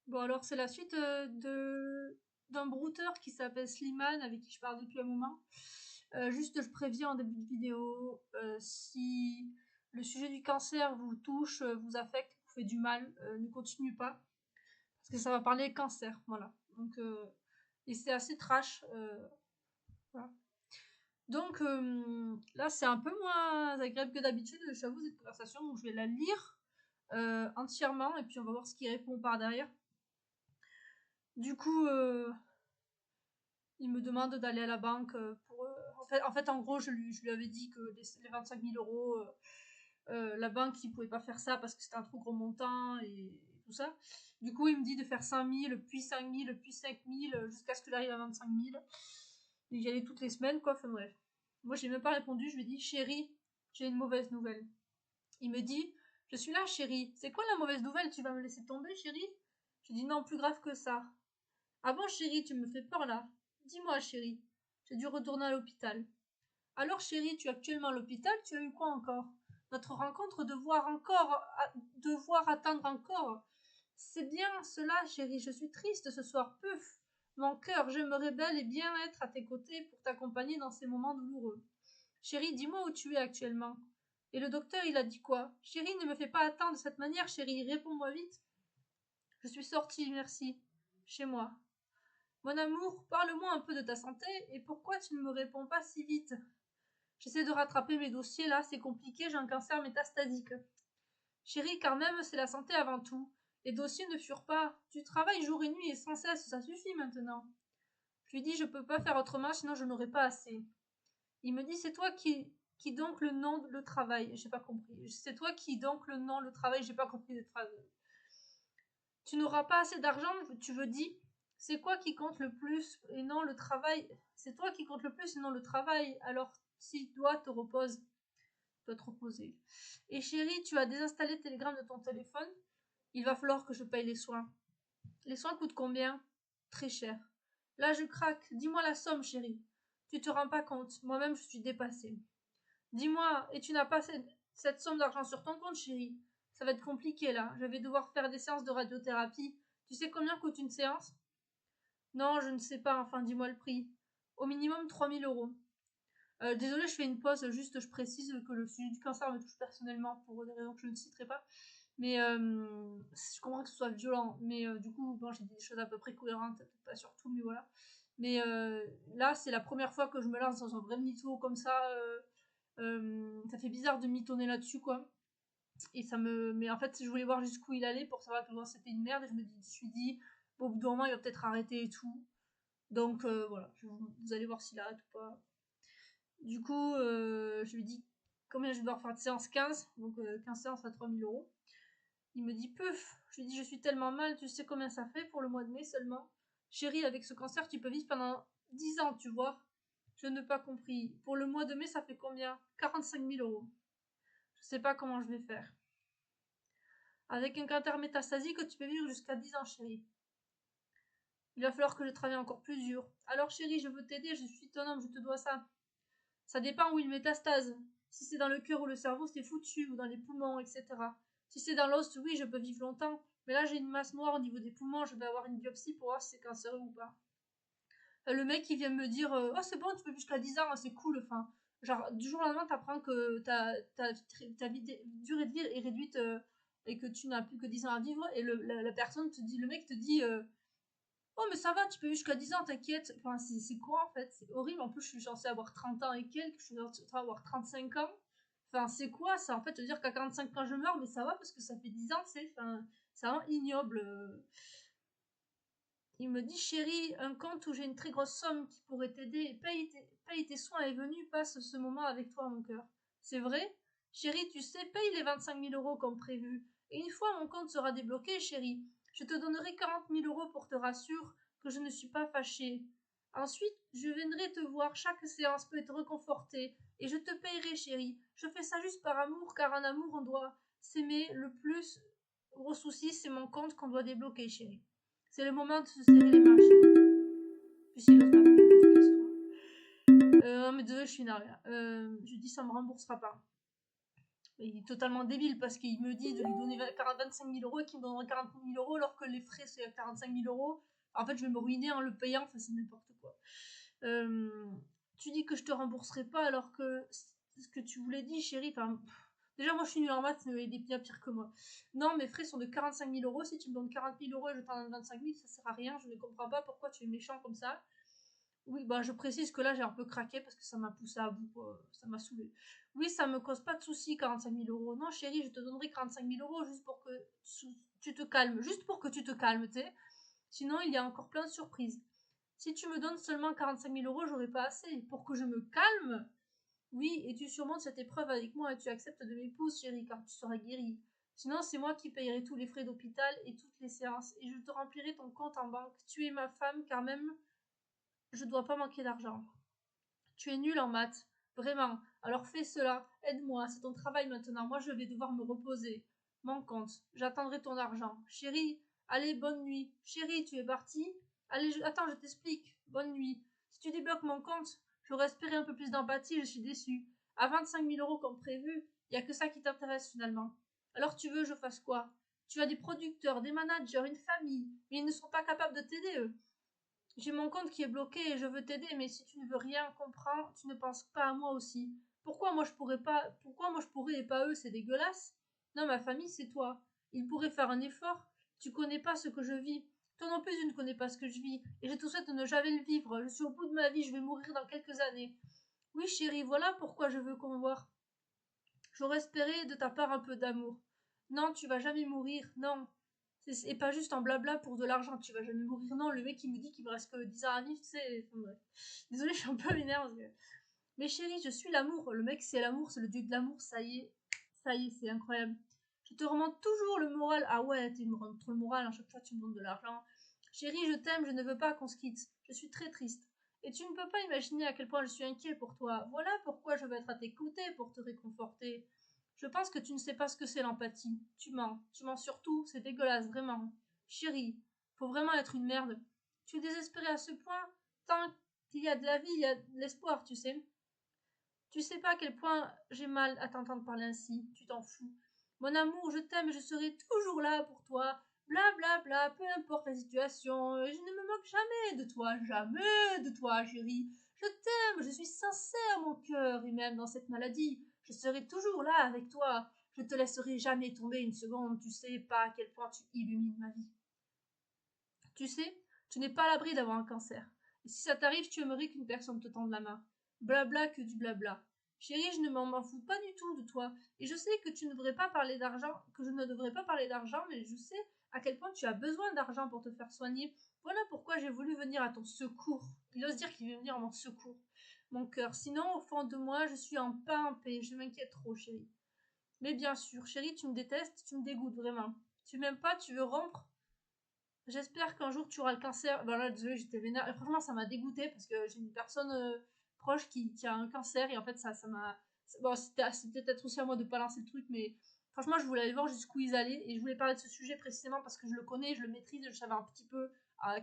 Bon, alors, c'est la suite d'un brouteur qui s'appelle Slimane, avec qui je parle depuis un moment. Juste, je préviens en début de vidéo, si le sujet du cancer vous touche, vous affecte, vous fait du mal, ne continuez pas, parce que ça va parler cancer, voilà. Donc, et c'est assez trash, voilà. Donc, là, c'est un peu moins agréable que d'habitude, j'avoue, cette conversation, donc je vais la lire entièrement, et puis on va voir ce qu'il répond par derrière. Du coup, il me demande d'aller à la banque pour. En fait, en gros, je lui avais dit que les 25 000 euros, la banque, il pouvait pas faire ça parce que c'était un trop gros montant et tout ça. Du coup, il me dit de faire 5 000, puis 5 000, puis 5 000, jusqu'à ce que j'arrive à 25 000. Et j'y allais toutes les semaines, quoi. Enfin bref. Moi, j'ai même pas répondu. Je lui ai dit, chérie, j'ai une mauvaise nouvelle. Il me dit, je suis là, chérie. C'est quoi la mauvaise nouvelle? Tu vas me laisser tomber, chérie? Je lui dis, non, plus grave que ça. Ah bon, chérie, tu me fais peur là. Dis-moi, chérie. J'ai dû retourner à l'hôpital. Alors, chérie, tu es actuellement à l'hôpital, tu as eu quoi encore? Notre rencontre devoir attendre encore. C'est bien cela, chérie, je suis triste ce soir, puf. Mon cœur, j'aimerais bel et bien être à tes côtés pour t'accompagner dans ces moments douloureux. Chérie, dis-moi où tu es actuellement. Et le docteur, il a dit quoi? Chérie, ne me fais pas attendre de cette manière, chérie, réponds-moi vite. Je suis sortie, merci. Chez moi. Mon amour, parle-moi un peu de ta santé et pourquoi tu ne me réponds pas si vite? J'essaie de rattraper mes dossiers là, c'est compliqué, j'ai un cancer métastasique. Chérie, quand même, c'est la santé avant tout. Les dossiers ne furent pas. Tu travailles jour et nuit et sans cesse, ça suffit maintenant. Je lui dis, je peux pas faire autrement, sinon je n'aurai pas assez. Il me dit, c'est toi qui donc le nom le travail. J'ai pas compris. C'est toi qui donc le nom le travail. J'ai pas compris cette phrase. Tu n'auras pas assez d'argent, tu veux dire? C'est quoi qui compte le plus et non le travail? C'est toi qui compte le plus et non le travail. Alors, si toi te reposes, dois te reposer. Et chérie, tu as désinstallé Telegram de ton téléphone? Il va falloir que je paye les soins. Les soins coûtent combien? Très cher. Là, je craque. Dis-moi la somme, chérie. Tu te rends pas compte. Moi-même, je suis dépassée. Dis-moi, et tu n'as pas cette somme d'argent sur ton compte, chérie? Ça va être compliqué, là. Je vais devoir faire des séances de radiothérapie. Tu sais combien coûte une séance? Non, je ne sais pas. Enfin, dis-moi le prix. Au minimum 3 000 euros. Désolée, je fais une pause. Juste, je précise que le sujet du cancer me touche personnellement pour des raisons que je ne citerai pas. Mais je comprends que ce soit violent. Mais du coup, bon, j'ai dit des choses à peu près cohérentes. Peut-être pas sur tout, mais voilà. Mais là, c'est la première fois que je me lance dans un vrai mytho comme ça. Ça fait bizarre de mitonner là-dessus, quoi. Et ça me. Mais en fait, je voulais voir jusqu'où il allait pour savoir que moi c'était une merde. Et je me suis dit, bon, au bout d'un moment, il va peut-être arrêter et tout. Donc voilà, vous allez voir s'il arrête ou pas. Du coup, je lui dis combien je vais devoir faire de séance? 15. Donc 15 séances à 3 000 euros. Il me dit peuf. Je lui dis je suis tellement mal, tu sais combien ça fait pour le mois de mai seulement? Chérie, avec ce cancer, tu peux vivre pendant 10 ans, tu vois. Je n'ai pas compris. Pour le mois de mai, ça fait combien? 45 000 euros. Je sais pas comment je vais faire. Avec un cancer métastasique, tu peux vivre jusqu'à 10 ans, chérie. Il va falloir que je travaille encore plus dur. Alors, chérie, je veux t'aider, je suis ton homme, je te dois ça. Ça dépend où il métastase. Si c'est dans le cœur ou le cerveau, c'est foutu, ou dans les poumons, etc. Si c'est dans l'os, oui, je peux vivre longtemps. Mais là, j'ai une masse noire au niveau des poumons, je vais avoir une biopsie pour voir si c'est cancéreux ou pas. Le mec, il vient me dire oh, c'est bon, tu peux vivre jusqu'à 10 ans, c'est cool. Enfin, genre, du jour au lendemain, t'apprends que ta durée de vie est réduite et que tu n'as plus que 10 ans à vivre. Et la personne te dit, le mec te dit oh, mais ça va, tu peux vivre jusqu'à 10 ans, t'inquiète. Enfin, c'est quoi en fait? C'est horrible. En plus, je suis censée avoir 30 ans et quelques, je suis censée avoir 35 ans. Enfin, c'est quoi ça? En fait, te dire qu'à 45 ans je meurs, mais ça va parce que ça fait 10 ans, c'est enfin, vraiment ignoble. Il me dit chérie, un compte où j'ai une très grosse somme qui pourrait t'aider. Paye tes soins est venu, passe ce moment avec toi, mon cœur. C'est vrai? Chérie, tu sais, paye les 25 000 euros comme prévu. Et une fois mon compte sera débloqué, chérie, je te donnerai 40 000 euros pour te rassurer que je ne suis pas fâchée. Ensuite, je viendrai te voir, chaque séance peut être réconfortée, et je te payerai, chérie. Je fais ça juste par amour, car en amour on doit s'aimer. Le plus gros souci, c'est mon compte qu'on doit débloquer, chérie. C'est le moment de se serrer les mains, chérie. Puis s'il ose m'appeler, mais désolé, je suis énervée. Je dis ça me remboursera pas. Il est totalement débile parce qu'il me dit de lui donner 25 000 euros et qu'il me donnera 40 000 euros alors que les frais c'est 45 000 euros. En fait, je vais me ruiner en le payant, enfin, c'est n'importe quoi. Euh, Tu dis que je te rembourserai pas alors que ce que tu voulais dire, chérie. Enfin, déjà, moi je suis nulle en maths, mais il y a des bien pires que moi. Non, mes frais sont de 45 000 euros. Si tu me donnes 40 000 euros et je t'en donne 25 000, ça sert à rien. Je ne comprends pas pourquoi tu es méchant comme ça. Oui, bah je précise que là j'ai un peu craqué parce que ça m'a poussé à bout, quoi. Ça m'a saoulé. Oui, ça me cause pas de soucis, 45 000 euros. Non, chérie, je te donnerai 45 000 euros juste pour que tu te calmes. Juste pour que tu te calmes, tu sais. Sinon, il y a encore plein de surprises. Si tu me donnes seulement 45 000 euros, j'aurai pas assez. Pour que je me calme, oui, et tu surmontes cette épreuve avec moi et tu acceptes de m'épouser, chérie, car tu seras guérie. Sinon, c'est moi qui payerai tous les frais d'hôpital et toutes les séances, et je te remplirai ton compte en banque. Tu es ma femme, car même je dois pas manquer d'argent. Tu es nul en maths, vraiment. Alors fais cela, aide-moi, c'est ton travail maintenant. Moi, je vais devoir me reposer. Mon compte, j'attendrai ton argent. Chérie, allez, bonne nuit. Chérie, tu es partie? Allez, attends, je t'explique. Bonne nuit. Si tu débloques mon compte, j'aurais espéré un peu plus d'empathie, je suis déçue. À 25 000 euros comme prévu, il n'y a que ça qui t'intéresse finalement. Alors tu veux que je fasse quoi? Tu as des producteurs, des managers, une famille, mais ils ne sont pas capables de t'aider, eux. J'ai mon compte qui est bloqué et je veux t'aider, mais si tu ne veux rien comprendre, tu ne penses pas à moi aussi. Pourquoi moi je pourrais et pas eux, c'est dégueulasse. Non, ma famille, c'est toi. Ils pourraient faire un effort. Tu connais pas ce que je vis. Toi non plus, tu ne connais pas ce que je vis. Et je te souhaite de ne jamais le vivre. Je suis au bout de ma vie, je vais mourir dans quelques années. Oui, chérie, voilà pourquoi je veux qu'on voit. J'aurais espéré de ta part un peu d'amour. Non, tu vas jamais mourir, non. Et pas juste en blabla pour de l'argent, tu vas jamais mourir. Non, le mec il me dit qu'il me reste que 10 ans à vivre, tu sais. Enfin, bref. Désolée, je suis un peu vénère. Mais chérie, je suis l'amour. Le mec c'est l'amour, c'est le dieu de l'amour, ça y est, c'est incroyable. Je te remonte toujours le moral. Ah ouais, tu me rends trop le moral, à chaque fois tu me donnes de l'argent. Chérie, je t'aime, je ne veux pas qu'on se quitte. Je suis très triste. Et tu ne peux pas imaginer à quel point je suis inquiet pour toi. Voilà pourquoi je vais être à tes côtés pour te réconforter. Je pense que tu ne sais pas ce que c'est l'empathie. Tu mens surtout, c'est dégueulasse, vraiment. Chérie, faut vraiment être une merde. Tu es désespérée à ce point. Tant qu'il y a de la vie, il y a de l'espoir, tu sais. Tu sais pas à quel point j'ai mal à t'entendre parler ainsi, tu t'en fous. Mon amour, je t'aime et je serai toujours là pour toi. Bla bla bla, peu importe la situation, je ne me moque jamais de toi, chérie. Je t'aime, je suis sincère, mon cœur, et même dans cette maladie, je serai toujours là avec toi. Je te laisserai jamais tomber une seconde, tu sais pas à quel point tu illumines ma vie. Tu sais, tu n'es pas à l'abri d'avoir un cancer. Et si ça t'arrive, tu aimerais qu'une personne te tende la main. Blabla que du blabla. Chérie, je ne m'en fous pas du tout de toi. Et je sais que tu ne devrais pas parler d'argent, que je ne devrais pas parler d'argent, mais je sais à quel point tu as besoin d'argent pour te faire soigner. Voilà pourquoi j'ai voulu venir à ton secours. Il ose dire qu'il veut venir à mon secours. Mon cœur. Sinon, au fond de moi, je suis en paix. Je m'inquiète trop, chérie. Mais bien sûr, chérie, tu me détestes, tu me dégoûtes vraiment. Tu m'aimes pas, tu veux rompre. J'espère qu'un jour tu auras le cancer. Voilà, désolée, j'étais vénère. Et franchement, ça m'a dégoûtée parce que j'ai une personne proche qui a un cancer et en fait, ça m'a. Bon, c'était peut-être aussi à moi de pas lancer le truc, mais franchement, je voulais aller voir jusqu'où ils allaient et je voulais parler de ce sujet précisément parce que je le connais, je le maîtrise, je savais un petit peu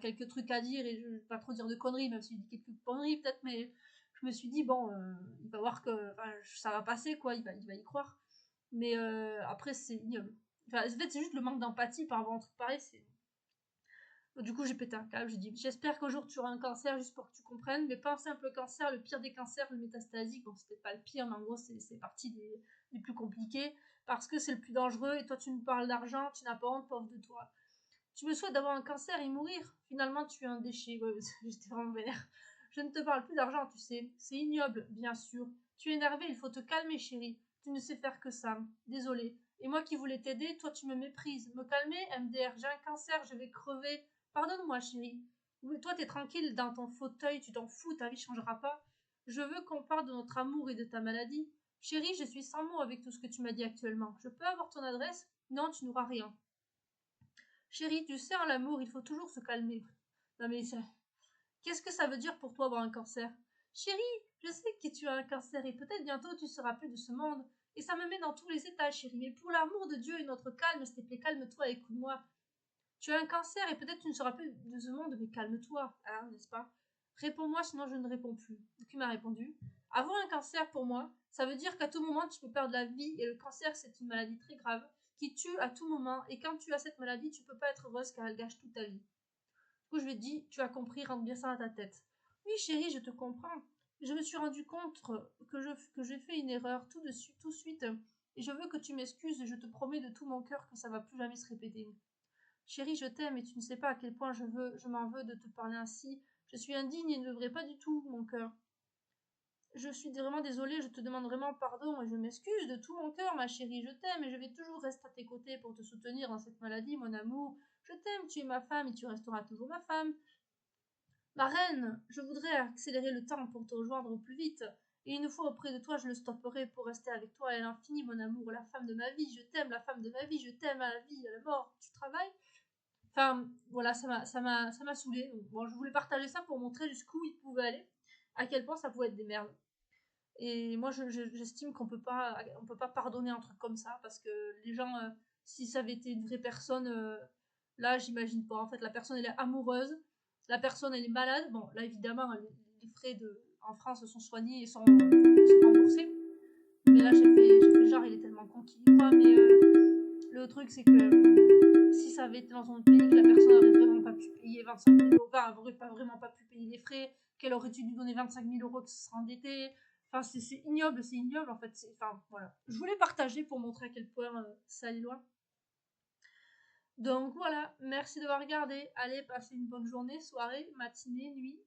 quelques trucs à dire et je vais pas trop dire de conneries, même si je dis quelques conneries peut-être, mais je me suis dit, bon, il va voir que ça va passer, quoi, il va y croire. Mais après, c'est ignoble. Enfin, en fait, c'est juste le manque d'empathie par rapport à un truc pareil, c'est. Du coup, j'ai pété un câble, j'ai dit j'espère qu'un jour tu auras un cancer juste pour que tu comprennes, mais pas un simple cancer, le pire des cancers, le métastasique. Bon, c'était pas le pire, mais en gros, c'est partie des plus compliqués parce que c'est le plus dangereux. Et toi, tu me parles d'argent, tu n'as pas honte, pauvre de toi. Tu me souhaites d'avoir un cancer et mourir. Finalement, tu es un déchet. Ouais, j'étais vraiment vénère. Je ne te parle plus d'argent, tu sais. C'est ignoble, bien sûr. Tu es énervée, il faut te calmer, chérie. Tu ne sais faire que ça. Désolée. Et moi qui voulais t'aider, toi tu me méprises. Me calmer, MDR, j'ai un cancer, je vais crever. Pardonne-moi, chérie. Oui, toi, t'es tranquille dans ton fauteuil, tu t'en fous, ta vie changera pas. Je veux qu'on parle de notre amour et de ta maladie. Chérie, je suis sans mots avec tout ce que tu m'as dit actuellement. Je peux avoir ton adresse? Non, tu n'auras rien. Chérie, tu sais, en l'amour, il faut toujours se calmer. Non mais qu'est-ce que ça veut dire pour toi avoir un cancer? Chérie, je sais que tu as un cancer et peut-être bientôt tu seras plus de ce monde. Et ça me met dans tous les états, chérie. Mais pour l'amour de Dieu et notre calme, s'il te plaît, calme-toi, écoute-moi. Tu as un cancer et peut-être tu ne seras plus de ce monde, mais calme-toi, hein, n'est-ce pas? Réponds-moi, sinon je ne réponds plus. Donc il m'a répondu. Avoir un cancer, pour moi, ça veut dire qu'à tout moment, tu peux perdre la vie. Et le cancer, c'est une maladie très grave qui tue à tout moment. Et quand tu as cette maladie, tu peux pas être heureuse car elle gâche toute ta vie. Du coup, je lui ai dit, tu as compris, rentre bien ça dans ta tête. Oui, chérie, je te comprends. Je me suis rendu compte que j'ai fait une erreur tout de suite. Et je veux que tu m'excuses et je te promets de tout mon cœur que ça va plus jamais se répéter. Chérie, je t'aime et tu ne sais pas à quel point je m'en veux de te parler ainsi. Je suis indigne et ne devrais pas du tout, mon cœur. Je suis vraiment désolée, je te demande vraiment pardon et je m'excuse de tout mon cœur, ma chérie. Je t'aime et je vais toujours rester à tes côtés pour te soutenir dans cette maladie, mon amour. Je t'aime, tu es ma femme et tu resteras toujours ma femme. Ma reine, je voudrais accélérer le temps pour te rejoindre au plus vite. Et une fois auprès de toi, je le stopperai pour rester avec toi à l'infini, mon amour, la femme de ma vie. Je t'aime, la femme de ma vie. Je t'aime à la vie, à la mort. Tu travailles. Enfin, voilà, ça m'a saoulé. Bon, je voulais partager ça pour montrer jusqu'où il pouvait aller, à quel point ça pouvait être des merdes. Et moi, j'estime on peut pas pardonner un truc comme ça, parce que les gens, si ça avait été une vraie personne, là, j'imagine pas. En fait, la personne, elle est amoureuse, la personne, elle est malade. Bon, là, évidemment, les frais en France sont soignés et sont remboursés. Mais là, j'ai fait genre, il est tellement con qu'il y croit, mais le truc, c'est que si ça avait été dans un autre pays, que la personne n'aurait vraiment pas pu payer 25 000 euros, enfin, aurait pas vraiment pas pu payer les frais, qu'elle aurait dû lui donner 25 000 euros, que ce serait endetté. Enfin, c'est ignoble en fait. Enfin, voilà. Je voulais partager pour montrer à quel point ça allait loin. Donc voilà, merci d'avoir regardé. Allez, passez une bonne journée, soirée, matinée, nuit.